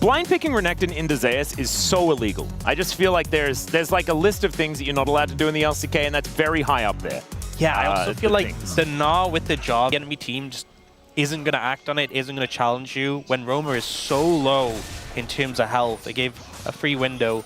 Blind picking Renekton into Zeus is so illegal. I just feel like there's like a list of things that you're not allowed to do in the LCK, and that's very high up there. Yeah, I also feel like the Gnar with the job, the enemy team just isn't going to act on it, isn't going to challenge you. When Roma is so low in terms of health, it gave a free window.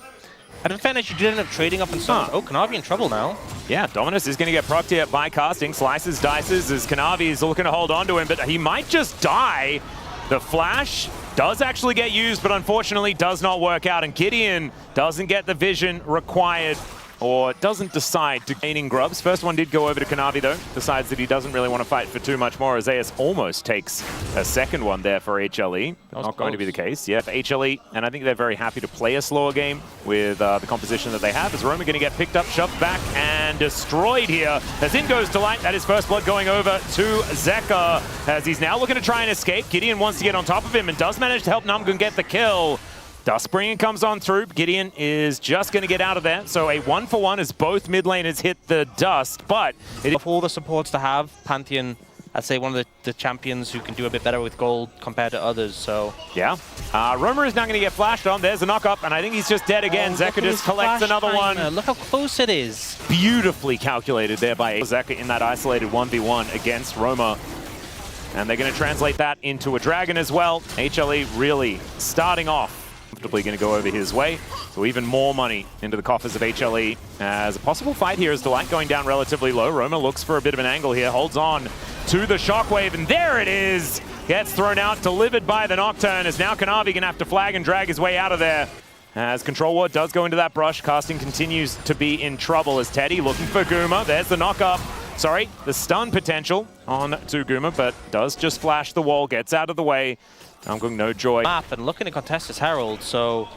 And in fairness, you did end up trading up and stuff. Oh, Kanavi in trouble now. Yeah, Dominus is going to get procced here by casting. Slices, dices as Kanavi is looking to hold on to him, but he might just die. The flash does actually get used, but unfortunately does not work out. And Gideon doesn't get the vision required, or doesn't decide to gain in grubs. First one did go over to Kanavi though. Decides that he doesn't really want to fight for too much more. Azeus almost takes a second one there for HLE. Not going to be the case. Yeah, for HLE, and I think they're very happy to play a slower game with the composition that they have. Is Roma going to get picked up, shoved back, and destroyed here? As in goes Delight. That is first blood going over to Zeka, as he's now looking to try and escape. Gideon wants to get on top of him and does manage to help Namgun get the kill. Dustbringer comes on through. Gideon is just going to get out of there. So a 1-for-1 as both mid laners hit the dust. But of all the supports to have, Pantheon, I'd say one of the champions who can do a bit better with gold compared to others. So yeah. Roma is now going to get flashed on. There's a knock-up, and I think he's just dead again. Zeka just collects another one. Look how close it is. Beautifully calculated there by Zeka in that isolated 1v1 against Roma. And they're going to translate that into a dragon as well. HLE really starting off comfortably going to go over his way. So even more money into the coffers of HLE. As a possible fight here is Delight going down relatively low. Roma looks for a bit of an angle here, holds on to the shockwave, and there it is! Gets thrown out, delivered by the Nocturne, as now Kanavi going to have to flag and drag his way out of there. As Control Ward does go into that brush, casting continues to be in trouble as Teddy looking for Guma. There's the knock-up. Sorry, the stun potential on to Guma, but does just flash the wall, gets out of the way. Namgung, no joy. Map and looking to contest his Herald, so...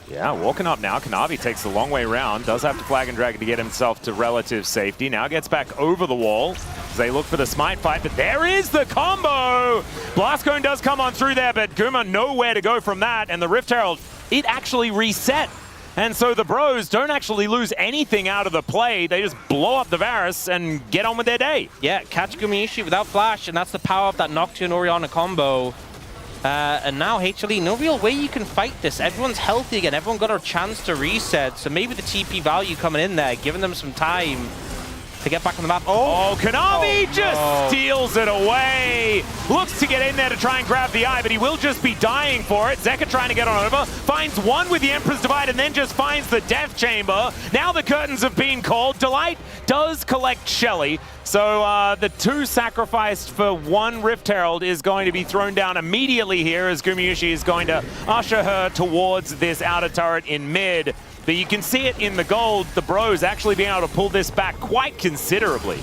Yeah, walking up now. Kanavi takes the long way round. Does have to flag and drag to get himself to relative safety. Now gets back over the wall as they look for the smite fight, but there is the combo! Blast Cone does come on through there, but Guma nowhere to go from that, and the Rift Herald, it actually reset. And so the bros don't actually lose anything out of the play. They just blow up the Varus and get on with their day. Yeah, catch Gumiishi without flash, and that's the power of that Nocturne Orianna combo. And now HLE, no real way you can fight this. Everyone's healthy again. Everyone got a chance to reset. So maybe the TP value coming in there, giving them some time to get back on the map. Oh, Kanavi just steals it away. Looks to get in there to try and grab the eye, but he will just be dying for it. Zeka trying to get on over. Finds one with the Emperor's Divide and then just finds the Death Chamber. Now the curtains have been called. Delight does collect Shelly. So the two sacrificed for one Rift Herald is going to be thrown down immediately here as Gumiishi is going to usher her towards this outer turret in mid. But you can see it in the gold, the bros actually being able to pull this back quite considerably.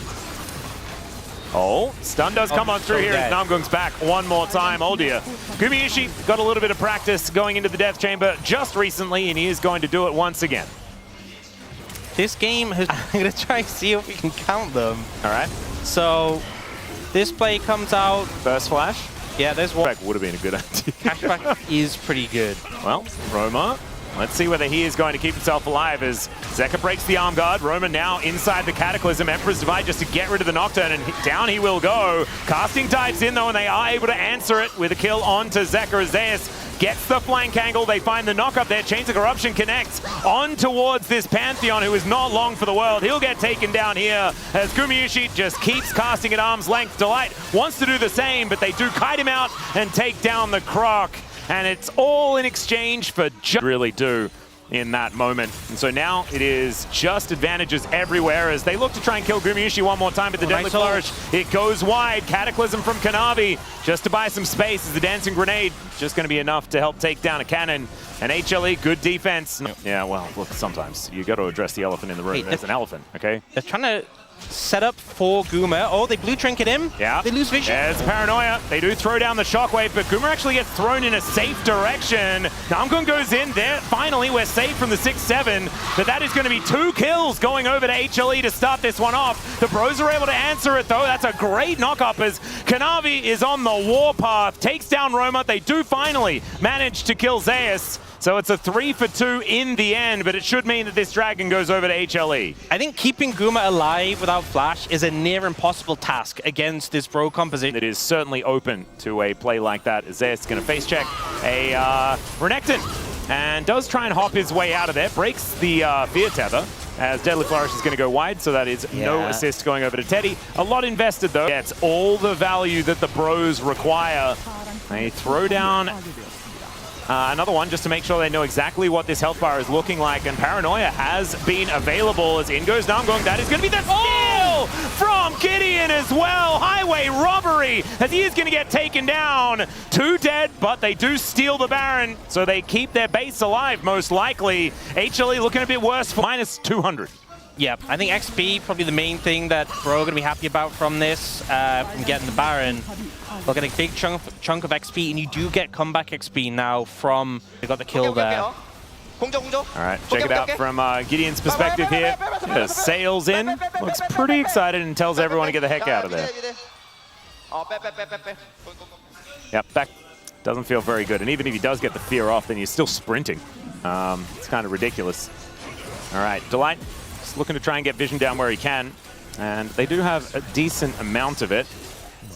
Oh, stun does come on through here as Namgung's back one more time. Oh dear. Gumiishi got a little bit of practice going into the Death Chamber just recently, and he is going to do it once again. This game has... I'm going to try and see if we can count them. All right. So, this play comes out... First flash? Yeah, there's one. Would have been a good idea. Cashback is pretty good. Well, Roma, let's see whether he is going to keep himself alive as Zeka breaks the arm guard. Roma now inside the Cataclysm. Emperor's Divide just to get rid of the Nocturne, and down he will go. Casting dives in though, and they are able to answer it with a kill onto Zeka. Zeus gets the flank angle. They find the knock up there. Chains of Corruption connects on towards this Pantheon, who is not long for the world. He'll get taken down here as Gumiishi just keeps casting at arm's length. Delight wants to do the same, but they do kite him out and take down the Croc. And it's all in exchange for really do in that moment. And so now it is just advantages everywhere as they look to try and kill Gumiishi one more time, but the Deadly Flourish, it goes wide. Cataclysm from Kanavi just to buy some space as the Dancing Grenade just going to be enough to help take down a cannon. And HLE, good defense. Yeah, well, look, sometimes you got to address the elephant in the room. There's an elephant, okay? They're trying to set up for Guma. Oh, they blue trinket him. Yeah. They lose vision. There's Paranoia. They do throw down the shockwave, but Guma actually gets thrown in a safe direction. Namgun goes in there. Finally, we're safe from the 6-7, but that is going to be 2 kills going over to HLE to start this one off. The bros are able to answer it, though. That's a great knock-up as Kanavi is on the warpath, takes down Roma. They do finally manage to kill Zeus. So it's a 3 for 2 in the end, but it should mean that this dragon goes over to HLE. I think keeping Guma alive without flash is a near impossible task against this bro composition. It is certainly open to a play like that. Zeus going to face check a Renekton and does try and hop his way out of there. Breaks the fear tether as Deadly Flourish is going to go wide, so that is no assist going over to Teddy. A lot invested though. Gets all the value that the bros require. They throw down another one just to make sure they know exactly what this health bar is looking like, and Paranoia has been available as in goes Namgung. That is going to be the steal from Gideon as well. Highway robbery as he is going to get taken down. 2 dead, but they do steal the Baron, so they keep their base alive most likely. HLE looking a bit worse for minus 200. Yeah, I think XP probably the main thing that Bro are going to be happy about from this, from getting the Baron. They'll get a big chunk of XP, and you do get comeback XP now from... They got the kill there. All right, check it out from Gideon's perspective here. Sails in, looks pretty excited and tells everyone to get the heck out of there. Yep, back doesn't feel very good. And even if he does get the fear off, then he's still sprinting. It's kind of ridiculous. All right, Delight is looking to try and get vision down where he can. And they do have a decent amount of it.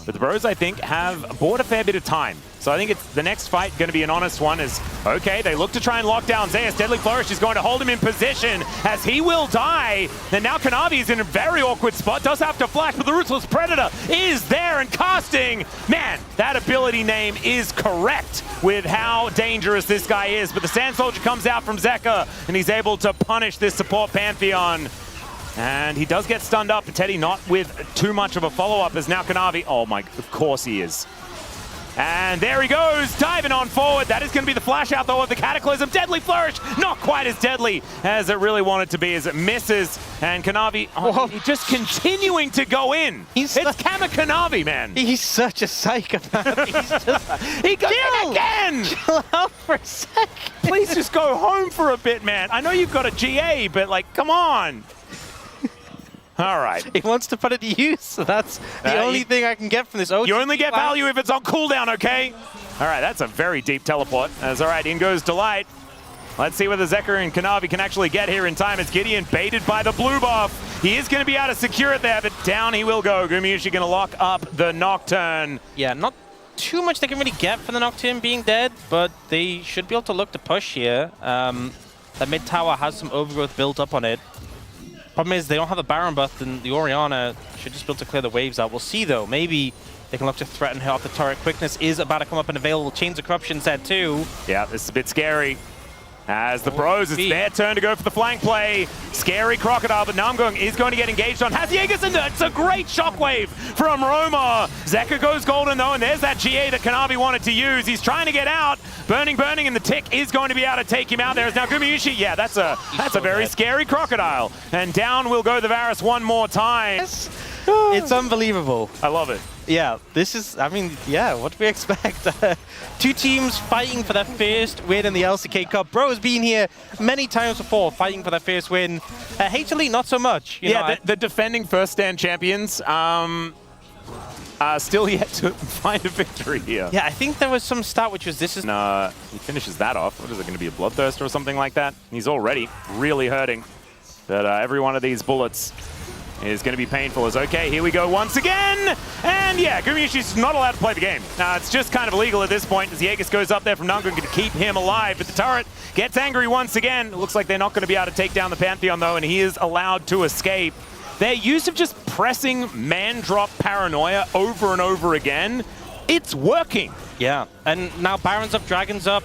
But the bros, I think, have bought a fair bit of time. So I think it's the next fight going to be an honest one. Is okay, they look to try and lock down Zeus. Deadly Flourish is going to hold him in position as he will die. Then now Kanavi is in a very awkward spot. Does have to flash, but the Ruthless Predator is there and casting. Man, that ability name is correct with how dangerous this guy is. But the Sand Soldier comes out from Zeka, and he's able to punish this support Pantheon. And he does get stunned up, but Teddy not with too much of a follow-up as now Kanavi, oh my, of course he is. And there he goes, diving on forward. That is going to be the flash out though of the Cataclysm. Deadly Flourish, not quite as deadly as it really wanted to be as it misses. And Kanavi, he's just continuing to go in. It's Kama Kanavi, man. He's such a psychopath. He goes in again! Chill out for a sec. Please just go home for a bit, man. I know you've got a GA, but like, come on. All right. He wants to put it to use, so that's the only thing I can get from this. You only get value if it's on cooldown, okay? All right, that's a very deep teleport. As all right, in goes Delight. Let's see whether Zeka and Kanavi can actually get here in time as Gideon baited by the blue buff. He is going to be able to secure it there, but down he will go. Gumayushi going to lock up the Nocturne. Yeah, not too much they can really get for the Nocturne being dead, but they should be able to look to push here. The mid tower has some overgrowth built up on it. Problem is, they don't have a Baron buff, and the Orianna should just be able to clear the waves out. We'll see, though. Maybe they can look to threaten her off the turret. Quickness is about to come up and available. Chains of Corruption said, too. Yeah, this is a bit scary. As the pros, it's their turn to go for the flank play. Scary Crocodile, but Namgung is going to get engaged on. Has Jaeger's in there. It's a great shockwave from Roma. Zeka goes golden, though, and there's that GA that Kanavi wanted to use. He's trying to get out. Burning, and the tick is going to be able to take him out. There's now Gumayushi. Yeah, that's a very scary Crocodile. And down will go the Varus one more time. It's unbelievable. I love it. Yeah, this is, I mean, yeah, what do we expect? 2 teams fighting for their first win in the LCK Cup. Bro has been here many times before fighting for their first win. HLE, not so much. You know, the defending first stand champions still yet to find a victory here. Yeah, I think there was some stat which was this is... he finishes that off. What is it going to be, a Bloodthirst or something like that? He's already really hurting. But every one of these bullets is going to be painful as, okay, here we go once again. And yeah, Gumayushi's not allowed to play the game. It's just kind of illegal at this point as Jaeger goes up there from Namgung to keep him alive. But the turret gets angry once again. It looks like they're not going to be able to take down the Pantheon though, and he is allowed to escape. Their use of just pressing man-drop Paranoia over and over again, it's working. Yeah, and now Baron's up, Dragon's up.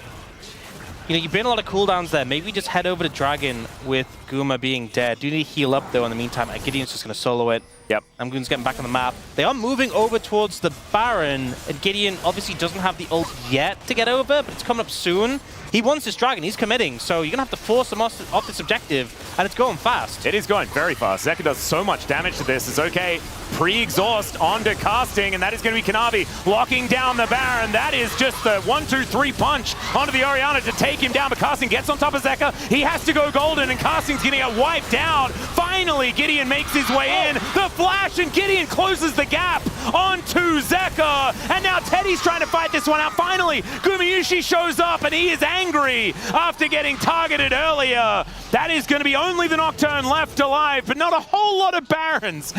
You know, you've been a lot of cooldowns there. Maybe just head over to Dragon with Guma being dead. Do need to heal up, though, in the meantime. Gideon's just going to solo it. Yep. Namgoon's getting back on the map. They are moving over towards the Baron, and Gideon obviously doesn't have the ult yet to get over, but it's coming up soon. He wants this Dragon. He's committing, so you're going to have to force him off this objective, and it's going fast. It is going very fast. Zeka does so much damage to this. It's okay. Pre-exhaust onto casting, and that is going to be Kanavi locking down the Baron. That is just the 1-2-3 punch onto the Orianna to take take him down, but Casting gets on top of Zeka. He has to go golden, and Casting's getting get wiped out. Finally, Gideon makes his way in. The flash, and Gideon closes the gap onto Zeka. And now Teddy's trying to fight this one out. Finally, Gumayusi shows up, and he is angry after getting targeted earlier. That is going to be only the Nocturne left alive, but not a whole lot of Barons.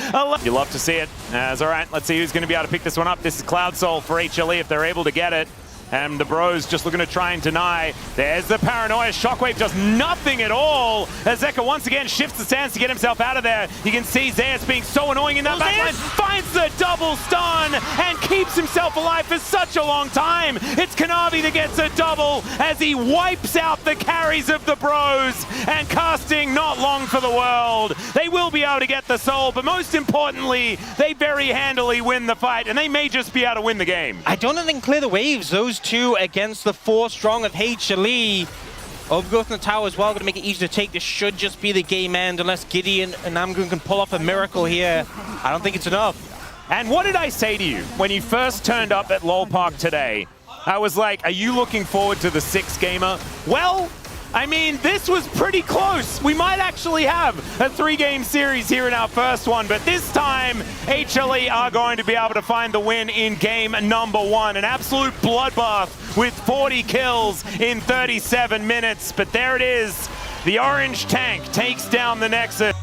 You love to see it. All right, let's see who's going to be able to pick this one up. This is Cloud Soul for HLE if they're able to get it. And the bros just looking to try and deny. There's the paranoia. Shockwave does nothing at all. As Zeka once again shifts the stance to get himself out of there. You can see Zeus being so annoying in that backline. Finds the double stun and keeps himself alive for such a long time. It's Kanavi that gets a double as he wipes out the carries of the bros. And Casting not long for the world. They will be able to get the soul, but most importantly, they very handily win the fight, and they may just be able to win the game. I don't know they can clear the waves. Those two against the 4 strong of HLE. Overgrowth in the tower as well, going to make it easy to take. This should just be the game end unless Gideon and Namgoon can pull off a miracle here. I don't think it's enough. And what did I say to you when you first turned up at LoL Park today? I was like, are you looking forward to the 6 gamer? Well, I mean, this was pretty close. We might actually have a 3-game series here in our first one, but this time, HLE are going to be able to find the win in game number 1. An absolute bloodbath with 40 kills in 37 minutes. But there it is. The orange tank takes down the Nexus.